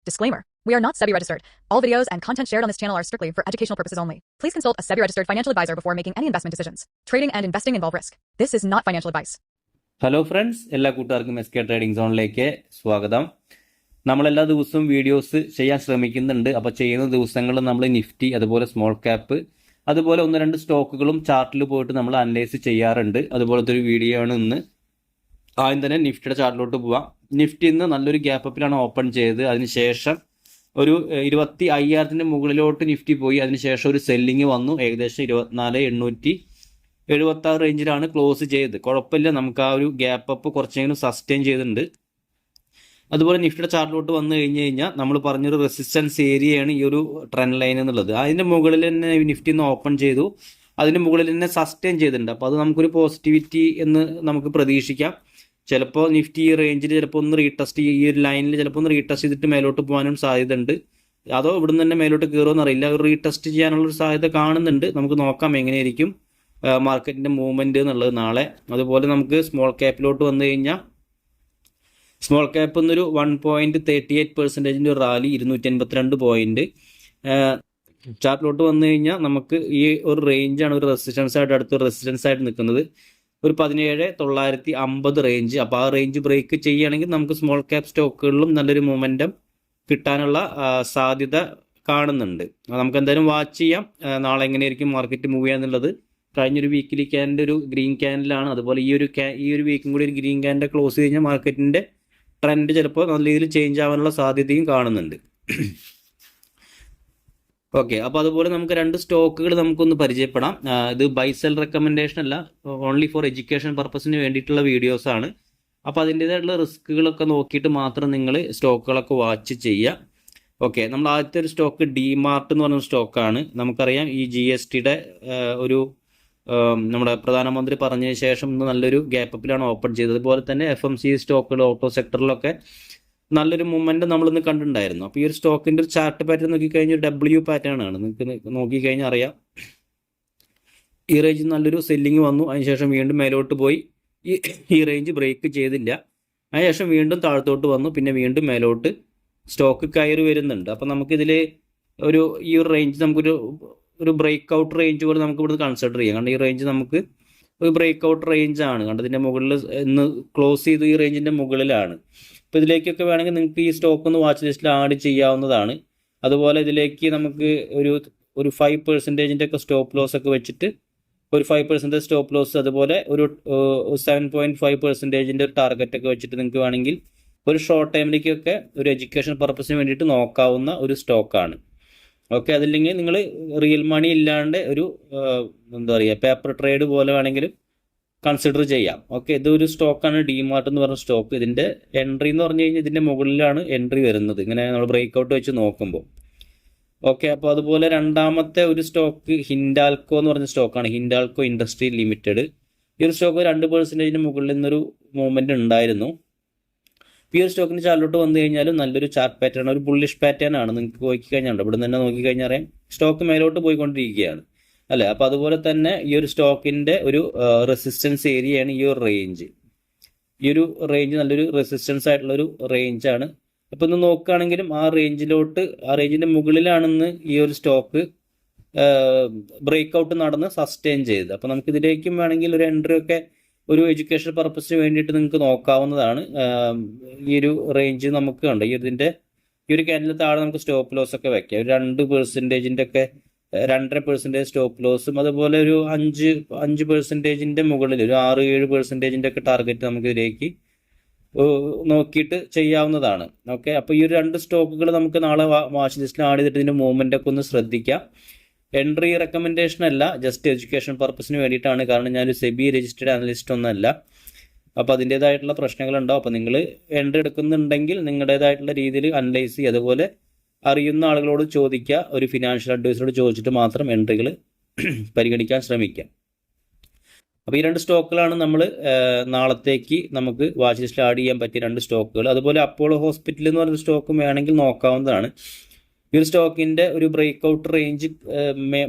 Disclaimer. We are not SEBI registered. All videos and content shared on this channel are strictly for educational purposes only. Please consult a SEBI registered financial advisor before making any investment decisions. Trading and investing involve risk. This is not financial advice. Hello friends, എല്ലാ കൂട്ടുകാർക്കും S K trading സോണിലേക്ക് സ്വാഗതം. നമ്മളെല്ലാ ദിവസവും videos ചെയ്യാൻ ശ്രമിക്കുന്നുണ്ട്. അപ്പോൾ ചെയ്യുന്ന ദിവസങ്ങളിൽ നമ്മൾ നിഫ്റ്റി, അതുപോലെ സ്മോൾ ക്യാപ്പ്, അതുപോലെ ഒന്ന് രണ്ട് സ്റ്റോക്കുകളും ചാർട്ടിൽ പോയിട്ട് നമ്മൾ അനലൈസ് ചെയ്യാറുണ്ട്. അതുപോലത്തെ ഒരു വീഡിയോ ആണ് ഇന്ന്. ആദ്യം തന്നെ നിഫ്റ്റിയുടെ ചാർട്ടിലോട്ട് പോവാം. നിഫ്റ്റി ഇന്ന് നല്ലൊരു ഗ്യാപ്പ് അപ്പിലാണ് ഓപ്പൺ ചെയ്തത്. അതിനുശേഷം ഒരു 25,000 മുകളിലോട്ട് നിഫ്റ്റി പോയി. അതിനുശേഷം ഒരു സെല്ലിങ് വന്നു. ഏകദേശം 24,876 റേഞ്ചിലാണ് ക്ലോസ് ചെയ്തത്. കുഴപ്പമില്ല, നമുക്ക് ആ ഒരു ഗ്യാപ്പ് അപ്പ് കുറച്ചെങ്കിലും സസ്റ്റെയിൻ ചെയ്തിട്ടുണ്ട്. അതുപോലെ നിഫ്റ്റിയുടെ ചാർട്ടിലോട്ട് വന്നു കഴിഞ്ഞാൽ നമ്മൾ പറഞ്ഞൊരു റെസിസ്റ്റൻസ് ഏരിയയാണ് ഈ ഒരു ട്രെൻഡ് ലൈൻ എന്നുള്ളത്. അതിൻ്റെ മുകളിൽ തന്നെ നിഫ്റ്റി ഒന്ന് ഓപ്പൺ ചെയ്തു, അതിന് മുകളിൽ തന്നെ സസ്റ്റെയിൻ ചെയ്തിട്ടുണ്ട്. അപ്പോൾ അത് നമുക്കൊരു പോസിറ്റിവിറ്റി എന്ന് നമുക്ക് പ്രതീക്ഷിക്കാം. ചിലപ്പോൾ നിഫ്റ്റി ഈ റേഞ്ചിൽ ചിലപ്പോൾ ഒന്ന് റീടെസ്റ്റ് ഈ ഒരു ലൈനിൽ ചിലപ്പോൾ ഒന്ന് റീടെസ്റ്റ് ചെയ്തിട്ട് മേലോട്ട് പോകാനും സാധ്യതയുണ്ട്. അതോ ഇവിടുന്ന് തന്നെ മേലോട്ട് കയറുമെന്ന് അറിയില്ല. ഒരു റീടെസ്റ്റ് ചെയ്യാനുള്ളൊരു സാധ്യത കാണുന്നുണ്ട്. നമുക്ക് നോക്കാം എങ്ങനെയായിരിക്കും മാർക്കറ്റിൻ്റെ മൂവ്മെൻറ്റ് എന്നുള്ളത് നാളെ. അതുപോലെ നമുക്ക് സ്മോൾ ക്യാപ്പിലോട്ട് വന്നു കഴിഞ്ഞാൽ സ്മോൾ ക്യാപ്പ് എന്നൊരു 1.38% റാലി, 282 പോയിന്റ്. ചാർട്ടിലോട്ട് വന്നു കഴിഞ്ഞാൽ നമുക്ക് ഈ ഒരു റേഞ്ചാണ് ഒരു റെസിസ്റ്റൻസ് ആയിട്ട് അടുത്തൊരു റെസിസ്റ്റൻസ് ആയിട്ട് നിൽക്കുന്നത്, ഒരു 17,950 റേഞ്ച്. അപ്പോൾ ആ റേഞ്ച് ബ്രേക്ക് ചെയ്യുകയാണെങ്കിൽ നമുക്ക് സ്മോൾ ക്യാപ്പ് സ്റ്റോക്കുകളിലും നല്ലൊരു മൊമെൻറ്റം കിട്ടാനുള്ള സാധ്യത കാണുന്നുണ്ട്. നമുക്ക് എന്തായാലും വാച്ച് ചെയ്യാം നാളെ എങ്ങനെയായിരിക്കും മാർക്കറ്റ് മൂവ് ചെയ്യാന്നുള്ളത്. കഴിഞ്ഞൊരു വീക്കിലി ക്യാൻഡിൽ ഒരു ഗ്രീൻ ക്യാൻഡിലാണ്. അതുപോലെ ഈ ഒരു വീക്കും കൂടി ഒരു ഗ്രീൻ ക്യാൻഡിൽ ക്ലോസ് കഴിഞ്ഞാൽ മാർക്കറ്റിൻ്റെ ട്രെൻഡ് ചിലപ്പോൾ നല്ല രീതിയിൽ ചേഞ്ച് ആവാനുള്ള സാധ്യതയും കാണുന്നുണ്ട്. ഓക്കെ, അപ്പോൾ അതുപോലെ നമുക്ക് രണ്ട് സ്റ്റോക്കുകൾ നമുക്കൊന്ന് പരിചയപ്പെടാം. ഇത് ബൈ സെൽ റെക്കമെൻഡേഷൻ അല്ല, ഓൺലി ഫോർ എഡ്യൂക്കേഷൻ പർപ്പസിന് വേണ്ടിയിട്ടുള്ള വീഡിയോസാണ്. അപ്പോൾ അതിൻ്റേതായിട്ടുള്ള റിസ്കുകളൊക്കെ നോക്കിയിട്ട് മാത്രം നിങ്ങൾ സ്റ്റോക്കുകളൊക്കെ വാച്ച് ചെയ്യുക. ഓക്കെ, നമ്മൾ ആദ്യത്തെ ഒരു സ്റ്റോക്ക് ഡിമാർട്ട് എന്ന് പറഞ്ഞ സ്റ്റോക്കാണ്. നമുക്കറിയാം ഈ GSTയുടെ ഒരു നമ്മുടെ പ്രധാനമന്ത്രി പറഞ്ഞതിന് ശേഷം ഇന്ന് നല്ലൊരു ഗ്യാപ്പിലാണ് ഓപ്പൺ ചെയ്തത്. അതുപോലെ തന്നെ FMCG സ്റ്റോക്കുകൾ, ഓട്ടോ സെക്ടറിലൊക്കെ നല്ലൊരു മൂവ്മെൻറ്റ് നമ്മളിന്ന് കണ്ടിട്ടുണ്ടായിരുന്നു. അപ്പോൾ ഈ ഒരു സ്റ്റോക്കിൻ്റെ ഒരു ചാർട്ട് പാറ്റേൺ നോക്കിക്കഴിഞ്ഞാൽ W പാറ്റേൺ ആണ്. നിങ്ങൾക്ക് നോക്കിക്കഴിഞ്ഞാൽ അറിയാം. ഈ റേഞ്ചിൽ നല്ലൊരു സെല്ലിങ് വന്നു, അതിനുശേഷം വീണ്ടും മേലോട്ട് പോയി. ഈ റേഞ്ച് ബ്രേക്ക് ചെയ്തില്ല. അതിനുശേഷം വീണ്ടും താഴത്തോട്ട് വന്നു, പിന്നെ വീണ്ടും മേലോട്ട് സ്റ്റോക്ക് കയറി വരുന്നുണ്ട്. അപ്പോൾ നമുക്കിതിൽ ഈ ഒരു റേഞ്ച് നമുക്കൊരു ബ്രേക്ക് ഔട്ട് റേഞ്ച് പോലെ നമുക്ക് ഇവിടുന്ന് കൺസിഡർ ചെയ്യാം. കാരണം ഈ റേഞ്ച് നമുക്ക് ഒരു ബ്രേക്ക് ഔട്ട് റേഞ്ചാണ്. കണ്ടതിൻ്റെ മുകളിൽ ഇന്ന് ക്ലോസ് ചെയ്ത് ഈ റേഞ്ചിൻ്റെ മുകളിലാണ്. അപ്പോൾ ഇതിലേക്കൊക്കെ വേണമെങ്കിൽ നിങ്ങൾക്ക് ഈ സ്റ്റോക്ക് ഒന്ന് വാച്ച് ലിസ്റ്റിൽ ആഡ് ചെയ്യാവുന്നതാണ്. അതുപോലെ ഇതിലേക്ക് നമുക്ക് ഒരു 5% ഒക്കെ സ്റ്റോപ്പ് ലോസ് ഒക്കെ വെച്ചിട്ട് ഒരു 5% സ്റ്റോപ്പ് ലോസ്, അതുപോലെ ഒരു 7.5% ഒരു ടാർഗറ്റ് ഒക്കെ വെച്ചിട്ട് നിങ്ങൾക്ക് വേണമെങ്കിൽ ഒരു ഷോർട്ട് ടൈമിലേക്കൊക്കെ ഒരു എഡ്യൂക്കേഷൻ പർപ്പസിന് വേണ്ടിയിട്ട് നോക്കാവുന്ന ഒരു സ്റ്റോക്കാണ്. ഓക്കെ, അതില്ലെങ്കിൽ നിങ്ങൾ റിയൽ മണി ഇല്ലാണ്ട് ഒരു എന്താ പറയുക പേപ്പർ ട്രേഡ് പോലെ വേണമെങ്കിലും കൺസിഡർ ചെയ്യാം. ഓക്കെ, ഇതൊരു സ്റ്റോക്കാണ് ഡിമാർട്ട് എന്ന് പറഞ്ഞ സ്റ്റോക്ക്. ഇതിൻ്റെ എൻട്രി എന്ന് പറഞ്ഞു കഴിഞ്ഞാൽ ഇതിൻ്റെ മുകളിലാണ് എൻട്രി വരുന്നത്, ഇങ്ങനെ നമ്മൾ ബ്രേക്ക് ഔട്ട് വെച്ച് നോക്കുമ്പോൾ. ഓക്കെ, അപ്പോൾ അതുപോലെ രണ്ടാമത്തെ ഒരു സ്റ്റോക്ക് ഹിൻഡാൽക്കോ എന്ന് പറഞ്ഞ സ്റ്റോക്കാണ്. Hindalco industry limited. ഈ ഒരു സ്റ്റോക്ക് 2% മുകളിൽ നിന്നൊരു മൂവ്മെൻറ്റ് ഉണ്ടായിരുന്നു. ഈ ഒരു സ്റ്റോക്കിന് ചാർട്ടിലോട്ട് വന്നു കഴിഞ്ഞാലും നല്ലൊരു ചാർട്ട് പാറ്റേൺ, ഒരു ബുള്ളിഷ് പാറ്റേൺ ആണ്. നിങ്ങൾക്ക് നോക്കിക്കഴിഞ്ഞാൽ ഇവിടെ തന്നെ നോക്കിക്കഴിഞ്ഞാൽ അറിയാം സ്റ്റോക്ക് മേലോട്ട് പോയിക്കൊണ്ടിരിക്കുകയാണ് അല്ലേ. അപ്പോൾ അതുപോലെ തന്നെ ഈ ഒരു സ്റ്റോക്കിൻ്റെ ഒരു റെസിസ്റ്റൻസ് ഏരിയയാണ് ഈ ഒരു റേഞ്ച്. ഈ ഒരു റേഞ്ച് നല്ലൊരു റെസിസ്റ്റൻസ് ആയിട്ടുള്ളൊരു റേഞ്ചാണ്. അപ്പോൾ ഇന്ന് നോക്കുകയാണെങ്കിലും ആ റേഞ്ചിൻ്റെ മുകളിലാണെന്ന് ഈ ഒരു സ്റ്റോക്ക് ബ്രേക്ക് ഔട്ട് നടന്ന് സസ്റ്റെയിൻ ചെയ്തത്. അപ്പോൾ നമുക്കിതിലേക്കും വേണമെങ്കിൽ ഒരു എൻട്രി ഒക്കെ ഒരു എഡ്യൂക്കേഷൻ പർപ്പസിന് വേണ്ടിയിട്ട് നിങ്ങൾക്ക് നോക്കാവുന്നതാണ്. ഈ ഒരു റേഞ്ച് നമുക്ക് കണ്ട് ഈ ഒരു ക്യാൻഡിൽ താഴെ നമുക്ക് സ്റ്റോപ്പ് ലോസ് ഒക്കെ വെക്കാം. ഒരു 2% ഒക്കെ 2.5% സ്റ്റോപ്പ് ലോസും, അതുപോലെ ഒരു 5% മുകളിൽ ഒരു 6-7% ഒക്കെ ടാർഗറ്റ് നമുക്ക് ഇതിലേക്ക് നോക്കിയിട്ട് ചെയ്യാവുന്നതാണ്. ഓക്കെ, അപ്പോൾ ഈ ഒരു രണ്ട് സ്റ്റോക്കുകൾ നമുക്ക് നാളെ വാച്ച് ലിസ്റ്റിൽ ആഡ് ചെയ്തിട്ട് ഇതിൻ്റെ മൂവ്മെൻ്റ് ഒക്കെ ഒന്ന് ശ്രദ്ധിക്കാം. എൻട്രി റെക്കമെൻഡേഷൻ അല്ല, ജസ്റ്റ് എഡ്യൂക്കേഷൻ പർപ്പസിന് വേണ്ടിയിട്ടാണ്. കാരണം ഞാനൊരു സെബി രജിസ്റ്റേർഡ് അനലിസ്റ്റ് ഒന്നല്ല. അപ്പോൾ അതിൻ്റേതായിട്ടുള്ള പ്രശ്നങ്ങളുണ്ടാവും. അപ്പോൾ നിങ്ങൾ എൻട്രി എടുക്കുന്നുണ്ടെങ്കിൽ നിങ്ങളുടേതായിട്ടുള്ള രീതിയിൽ അനലൈസ് ചെയ്യുക. അതുപോലെ അറിയുന്ന ആളുകളോട് ചോദിക്കുക, ഒരു ഫിനാൻഷ്യൽ അഡ്വൈസറോട് ചോദിച്ചിട്ട് മാത്രം എൻട്രികൾ പരിഗണിക്കാൻ ശ്രമിക്കുക. അപ്പോൾ ഈ രണ്ട് സ്റ്റോക്കുകളാണ് നമ്മൾ നാളത്തേക്ക് നമുക്ക് വാച്ച് ലിസ്റ്റിൽ ആഡ് ചെയ്യാൻ പറ്റിയ രണ്ട് സ്റ്റോക്കുകൾ. അതുപോലെ അപ്പോളോ ഹോസ്പിറ്റൽ എന്ന് പറഞ്ഞ സ്റ്റോക്കും വേണമെങ്കിൽ നോക്കാവുന്നതാണ്. ഈ ഒരു സ്റ്റോക്കിൻ്റെ ഒരു ബ്രേക്ക് ഔട്ട് റേഞ്ച്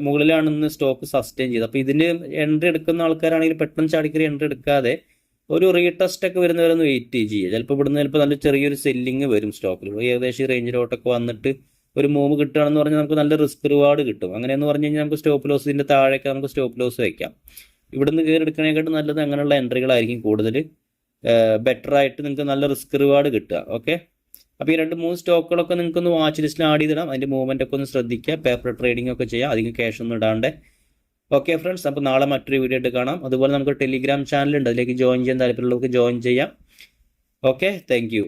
മുകളിലാണെന്ന് സ്റ്റോക്ക് സസ്റ്റെയിൻ ചെയ്തത്. അപ്പോൾ ഇതിന് എൻട്രി എടുക്കുന്ന ആൾക്കാരാണെങ്കിൽ പെട്ടെന്ന് ചാടിക്കറി എൻട്രി എടുക്കാതെ ഒരു റീടെസ്റ്റ് ഒക്കെ വരുന്നവരെ ഒന്ന് വെയിറ്റ് ചെയ്യുക. ചിലപ്പോൾ ചിലപ്പോൾ നല്ല ചെറിയൊരു സെല്ലിങ് വരും സ്റ്റോക്കിൽ. ഏകദേശം ഈ റേഞ്ചിലോട്ടൊക്കെ വന്നിട്ട് ഒരു മൂവ് കിട്ടുകയാണെന്ന് പറഞ്ഞാൽ നമുക്ക് നല്ല റിസ്ക് റിവാർഡ് കിട്ടും. അങ്ങനെയെന്ന് പറഞ്ഞു കഴിഞ്ഞാൽ നമുക്ക് സ്റ്റോപ്പ് ലോസ്, ഇതിൻ്റെ താഴേക്ക് നമുക്ക് സ്റ്റോപ്പ് ലോസ് വയ്ക്കാം. ഇവിടുന്ന് കയറി എടുക്കണേക്കാട്ട് നല്ലത് അങ്ങനെയുള്ള എൻട്രികളായിരിക്കും കൂടുതൽ ബെറ്റർ ആയിട്ട് നിങ്ങൾക്ക് നല്ല റിസ്ക് റിവാർഡ് കിട്ടുക. ഓക്കെ, അപ്പോൾ ഈ 2-3 സ്റ്റോക്കുകളൊക്കെ നിങ്ങൾക്ക് ഒന്ന് വാച്ച് ലിസ്റ്റിൽ ആഡ് ചെയ്തിടാം. അതിൻ്റെ മൂവ്മെൻ്റ് ഒക്കെ ഒന്ന് ശ്രദ്ധിക്കുക. പേപ്പർ ട്രേഡിംഗ് ഒക്കെ ചെയ്യാം, അധികം ക്യാഷ് ഒന്നും ഇടാണ്ട്. ഓക്കെ ഫ്രണ്ട്സ്, അപ്പോൾ നാളെ മറ്റൊരു വീഡിയോ ആയിട്ട് കാണാം. അതുപോലെ നമുക്ക് ടെലിഗ്രാം ചാനലുണ്ട്, അതിലേക്ക് ജോയിൻ ചെയ്യാൻ താല്പര്യമുള്ളവർക്ക് ജോയിൻ ചെയ്യാം. Okay, thank you.